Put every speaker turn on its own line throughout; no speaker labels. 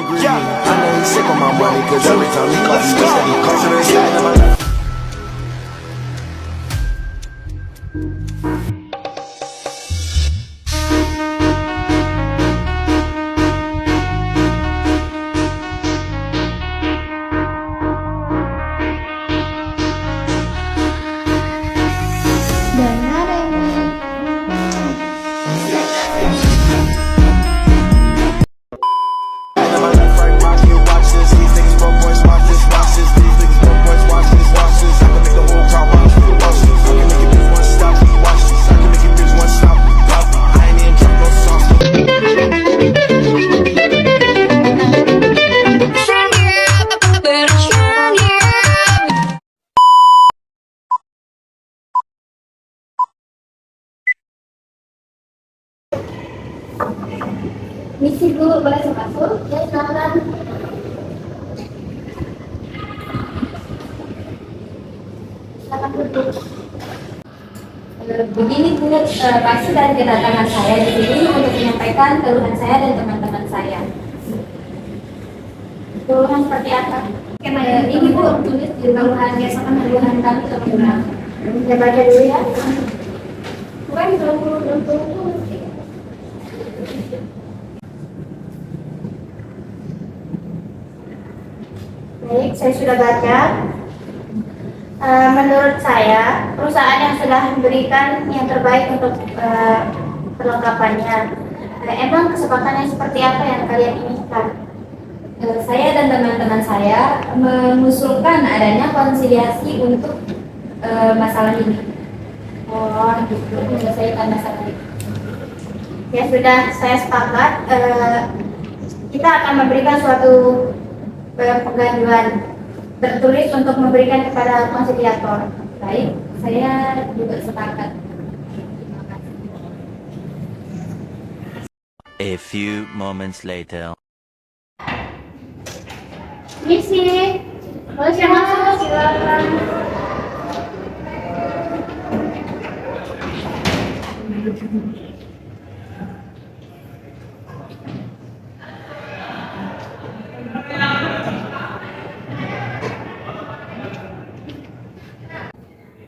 angry. I know he's sick of my money, cause every time he calls, he said he calling her side of my life.
Misi Bu, boleh saya masuk? Ya, silakan. Silakan duduk. Begini Bu, pasti dari kedatangan saya di sini untuk menyampaikan keluhan saya dan teman-teman saya. Keluhan seperti apa? Ini Bu, tulis di keluhan keluhan kami teman-teman. Saya baca dulu ya. Bukan belum. Baik, saya sudah baca. Menurut saya, perusahaan yang sudah memberikan yang terbaik untuk perlengkapannya. Emang kesempatannya seperti apa yang kalian inginkan? Saya dan teman-teman saya mengusulkan adanya konsiliasi untuk masalah ini. Oh, gitu. Menyelesaikan masalah ini. Ya sudah, saya sepakat. Kita akan memberikan suatu pengaduan tertulis untuk memberikan kepada konsiliator. Baik, saya juga sepakat. Terima kasih.
A few moments later.
Misi, boleh saya masuk? Silakan.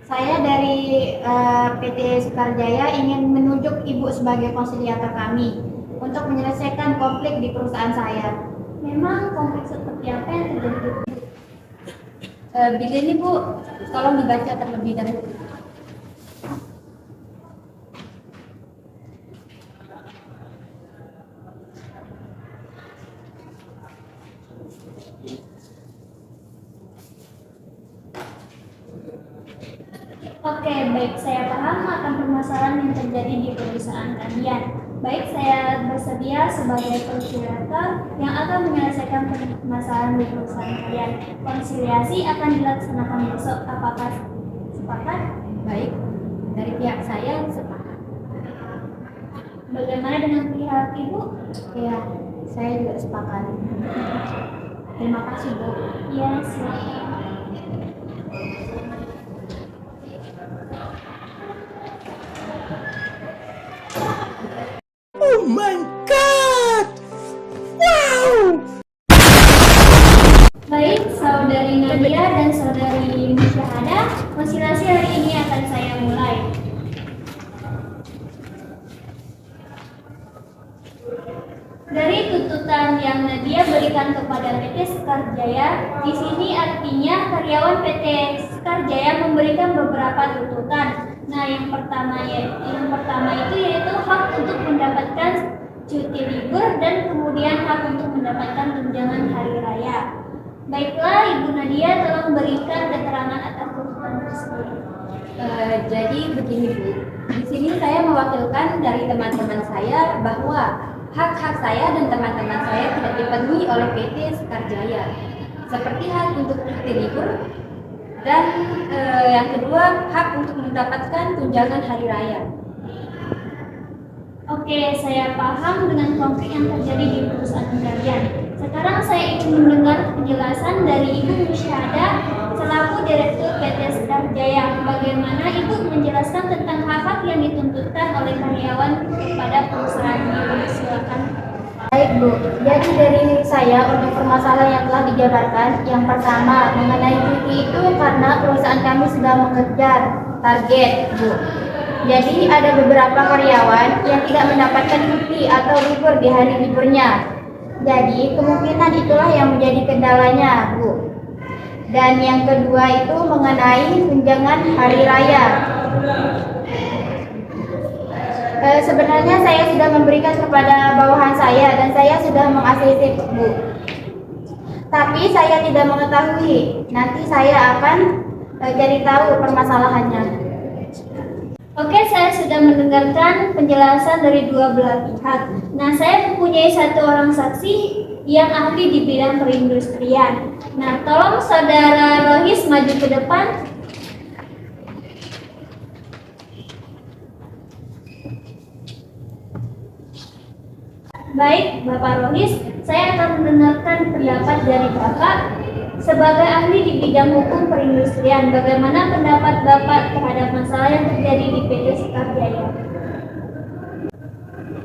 Saya dari PT Sekarjaya ingin menunjuk Ibu sebagai konsiliator kami untuk menyelesaikan konflik di perusahaan saya. Memang konflik seperti apa yang terjadi? Bila ini Bu, tolong dibaca terlebih dahulu. Oke, baik, saya paham akan permasalahan yang terjadi di perusahaan kalian. Baik, saya bersedia sebagai konsiliator yang akan menyelesaikan permasalahan di perusahaan kalian. Konsiliasi akan dilaksanakan besok. Apakah sepakat?
Baik, dari pihak saya sepakat.
Bagaimana dengan pihak Ibu?
Ya, saya juga sepakat.
Terima kasih Bu. Ya, silakan.
Oh my God! Wow!
Baik, saudari Nadia dan saudari Musyahada, konsiliasi hari ini akan saya mulai. Dari tuntutan yang Nadia berikan kepada PT Sekarjaya, di sini artinya karyawan PT Sekarjaya memberikan beberapa tuntutan. Nah, yang pertama itu yaitu hak untuk mendapatkan cuti libur dan kemudian hak untuk mendapatkan tunjangan hari raya. Baiklah, Ibu Nadia, tolong berikan keterangan atas tuntutan tersebut.
Jadi begini Bu, di sini saya mewakilkan dari teman-teman saya bahwa hak-hak saya dan teman-teman saya tidak dipenuhi oleh PT Sekarjaya, seperti hak untuk cuti libur dan yang kedua hak untuk mendapatkan tunjangan hari raya.
Oke, saya paham dengan konflik yang terjadi di perusahaan kalian. Sekarang saya ingin mendengar penjelasan dari Ibu Musyahada selaku Direktur PT Sekarjaya. Bagaimana Ibu menjelaskan tentang hak-hak yang dituntutkan oleh karyawan kepada perusahaan ini? Silakan. Baik Bu, jadi dari saya untuk permasalahan yang telah dijabarkan, yang pertama mengenai cuti itu karena perusahaan kami sedang mengejar target Bu. Jadi ada beberapa karyawan yang tidak mendapatkan cuti atau libur di hari liburnya. Jadi kemungkinan itulah yang menjadi kendalanya Bu. Dan yang kedua itu mengenai tunjangan hari raya. Sebenarnya saya sudah memberikan kepada bawahan saya dan saya sudah meng-ACC Bu. Tapi saya tidak mengetahui. Nanti saya akan cari tahu permasalahannya.
Oke, saya sudah mendengarkan penjelasan dari dua belah pihak. Nah, saya mempunyai satu orang saksi yang ahli di bidang perindustrian. Nah, tolong Saudara Rohis maju ke depan. Baik, Bapak Rohis, saya akan mendengarkan pendapat dari Bapak sebagai ahli di bidang hukum perindustrian. Bagaimana pendapat Bapak terhadap masalah yang terjadi di PT Sekar Jaya?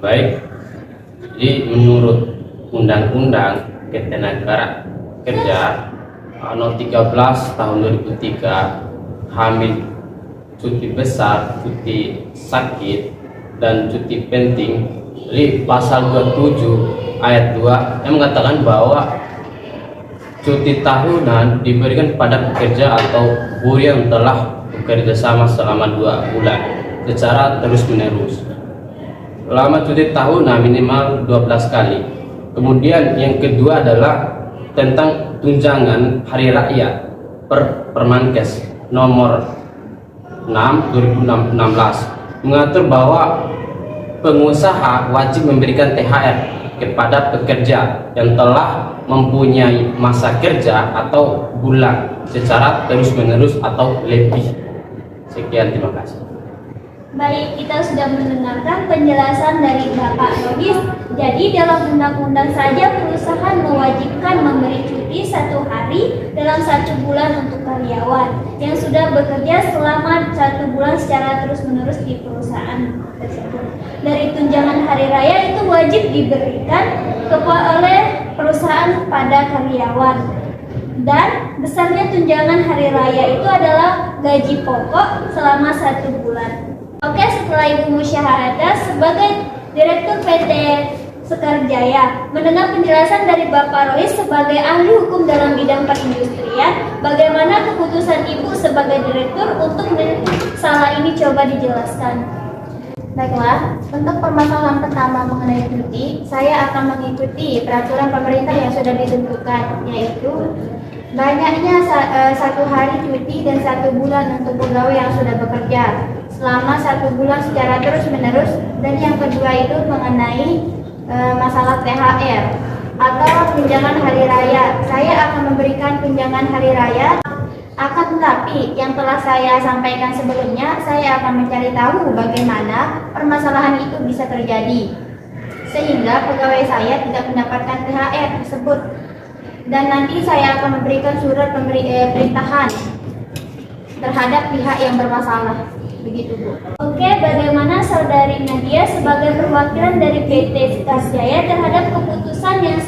Baik, jadi menurut Undang-Undang Ketenaga Kerja Nomor 13 Tahun 2003, hamil, cuti besar, cuti sakit, dan cuti penting. Jadi pasal 27 ayat 2 yang mengatakan bahwa cuti tahunan diberikan pada pekerja atau buruh yang telah bekerja sama selama 2 bulan secara terus-menerus. Lama cuti tahunan minimal 12 kali. Kemudian yang kedua adalah tentang tunjangan hari raya Permenkes nomor 6 2016 mengatur bahwa pengusaha wajib memberikan THR kepada pekerja yang telah mempunyai masa kerja atau bulan secara terus-menerus atau lebih. Sekian, terima kasih.
Baik, kita sudah mendengarkan penjelasan dari Bapak Rohis. Jadi dalam undang-undang saja perusahaan mewajibkan memberi cuti 1 hari dalam 1 bulan untuk karyawan yang sudah bekerja selama 1 bulan secara terus-menerus di perusahaan tersebut. Dari tunjangan hari raya itu wajib diberikan oleh perusahaan pada karyawan. Dan besarnya tunjangan hari raya itu adalah gaji pokok selama 1 bulan. Oke, setelah Ibu Musyahadah sebagai Direktur PT Sekar Jaya mendengar penjelasan dari Bapak Rohis sebagai ahli hukum dalam bidang perindustrian, bagaimana keputusan Ibu sebagai Direktur untuk masalah ini coba dijelaskan.
Baiklah, untuk permasalahan pertama mengenai cuti, saya akan mengikuti peraturan pemerintah yang sudah ditentukan, yaitu banyaknya 1 hari cuti dan 1 bulan untuk pegawai yang sudah bekerja selama 1 bulan secara terus-menerus, dan yang kedua itu mengenai masalah THR atau tunjangan hari raya. Saya akan memberikan tunjangan hari raya. Akan tetapi yang telah saya sampaikan sebelumnya, saya akan mencari tahu bagaimana permasalahan itu bisa terjadi sehingga pegawai saya tidak mendapatkan THR tersebut, dan nanti saya akan memberikan surat perintahan terhadap pihak yang bermasalah. Begitu Bu.
Oke, bagaimana Saudari Nadia sebagai perwakilan dari PT Sekar Jaya terhadap keputusan yang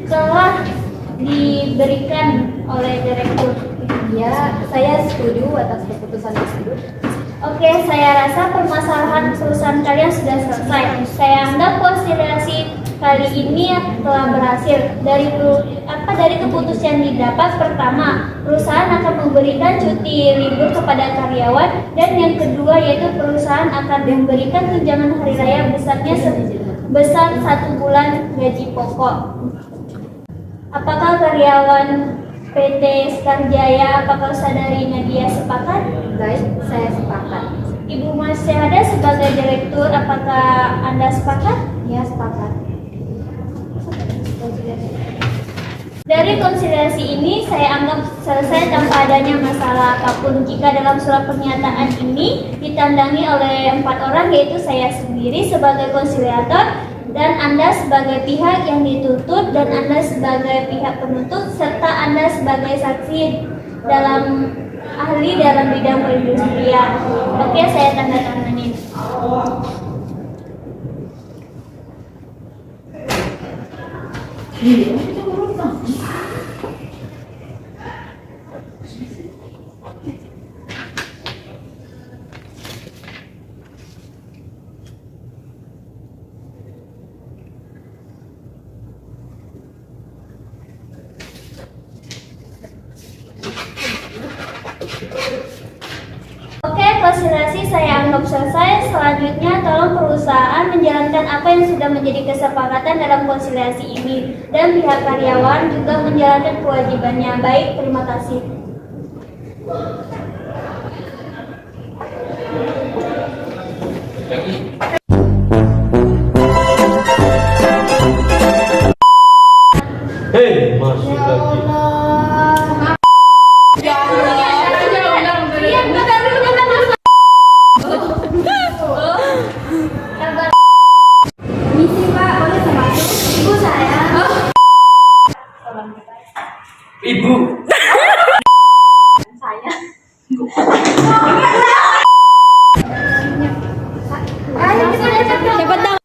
telah diberikan oleh Direktur?
Ya, saya setuju atas keputusan tersebut.
Oke, saya rasa permasalahan perusahaan kalian sudah selesai. Saya anggap konsiderasi kali ini telah berhasil. Dari keputusan yang didapat, pertama, perusahaan akan memberikan cuti libur kepada karyawan, dan yang kedua yaitu perusahaan akan memberikan tunjangan hari raya besarnya sebesar 1 bulan gaji pokok. Apakah karyawan PT Sekar Jaya, apakah Saudari Nadia sepakat?
Baik, saya sepakat.
Ibu Musyahadah sebagai Direktur, apakah Anda sepakat?
Ya, sepakat.
Dari konsiderasi ini, saya anggap selesai tanpa adanya masalah apapun. Jika dalam surat pernyataan ini ditandangi oleh 4 orang, yaitu saya sendiri sebagai konsiliator, dan Anda sebagai pihak yang dituntut, dan Anda sebagai pihak penuntut, serta Anda sebagai saksi dalam ahli dalam bidang perindustrian. Oke, saya tanda tanganin.
Oke, konsilasi saya anggap selesai. Selanjutnya, tolong perusahaan menjalankan apa yang sudah menjadi kesepakatan dalam konsilasi ini, dan pihak karyawan juga menjalankan kewajibannya. Baik, terima kasih.
Hei, masuk lagi.
Misi Pak, boleh saya masuk?
Ibu saya.
Ibu.
Ayo kita lihat.
Cepat dong.